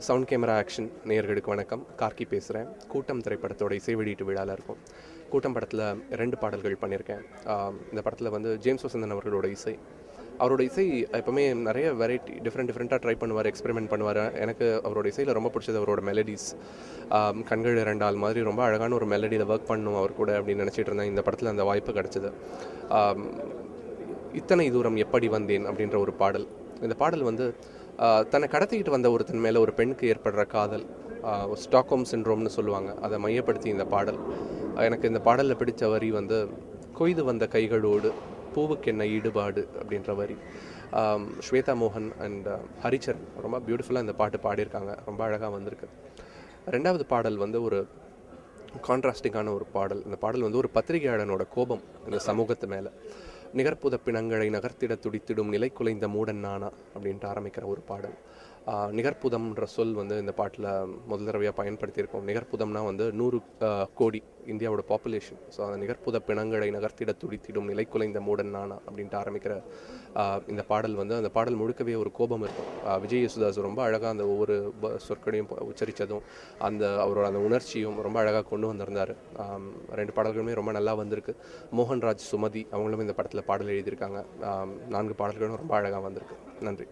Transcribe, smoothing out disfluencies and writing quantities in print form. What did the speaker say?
Sound camera action நேயர்களுக்கு வணக்கம். கார்கி பேசுகிறேன். கூட்டம் திரைப்படத்தோட இசை வெளியீட்டு விழாவில் இருக்கும். கூட்டம் படத்தில் 2 பாடல்கள் பண்ணியிருக்கேன். இந்த படத்தில் வந்து ஜேம்ஸ் வசந்தன் அவர்களோட இசை. அவரோட இசை எப்போவுமே நிறைய வெரைட்டி டிஃப்ரெண்ட்டாக ட்ரை பண்ணுவார், எக்ஸ்பெரிமெண்ட் பண்ணுவார். எனக்கு அவரோட இசையில் ரொம்ப பிடிச்சது அவரோட மெலடிஸ். கண்கள் 2 ஆள் மாதிரி ரொம்ப அழகான ஒரு மெலடியில் ஒர்க் பண்ணணும் அவர் கூட அப்படின்னு நினச்சிட்டு இருந்தேன். இந்த படத்தில் அந்த வாய்ப்பு கிடச்சிது. இத்தனை தூரம் எப்படி வந்தேன் அப்படின்ற ஒரு பாடல். இந்த பாடல் வந்து தன்னை கடத்திக்கிட்டு வந்த ஒருத்தன் மேலே ஒரு பெண்ணுக்கு ஏற்படுற காதல், ஸ்டாக்ஹோம் சிண்ட்ரோம்னு சொல்லுவாங்க, அதை மையப்படுத்தி இந்த பாடல். எனக்கு இந்த பாடலில் பிடித்த வரி வந்து கொய்து வந்த கைகளோடு பூவுக்கு என்ன ஈடுபாடு அப்படின்ற வரி. ஸ்வேதா மோகன் அண்ட் ஹரிச்சரன் ரொம்ப பியூட்டிஃபுல்லாக இந்த பாட்டு பாடியிருக்காங்க. ரொம்ப அழகாக வந்திருக்கு. 2வது பாடல் வந்து ஒரு கான்ட்ராஸ்டிங்கான ஒரு பாடல். இந்த பாடல் வந்து ஒரு பத்திரிகையாளனோட கோபம் இந்த சமூகத்து மேலே. நிகர்ப்புத பிணங்களை நகர்த்திட துடித்திடும் நிலை குலைந்த மூடன் நானா அப்படின்ட்டு ஆரம்பிக்கிற ஒரு பாடல். நிகர்ப்புதம்ன்ற சொல் வந்து இந்த பாட்டில் முதல் தடவையாக பயன்படுத்தியிருக்கோம். நிகர்ப்புதம்னா வந்து 100 கோடி இந்தியாவோட பாப்புலேஷன். ஸோ அந்த நிகர்ப்புத பிணங்களை நகர்த்திட துடித்திடும் நிலை குலைந்த மூடன் நானா அப்படின்ட்டு ஆரம்பிக்கிற இந்த பாடல் வந்து அந்த பாடல் முழுக்கவே ஒரு கோபம் இருக்கும். விஜய் யேசுதாஸ் ரொம்ப அழகாக அந்த ஒவ்வொரு சொற்களையும் உச்சரித்ததும் அவரோட அந்த உணர்ச்சியும் ரொம்ப அழகாக கொண்டு வந்திருந்தார். 2 பாடல்களுமே ரொம்ப நல்லா வந்திருக்கு. மோகன்ராஜ் சுமதி அவங்களும் இந்த படத்தில் பாடல் எழுதியிருக்காங்க. 4 பாடல்களும் ரொம்ப அழகாக வந்திருக்கு. நன்றி.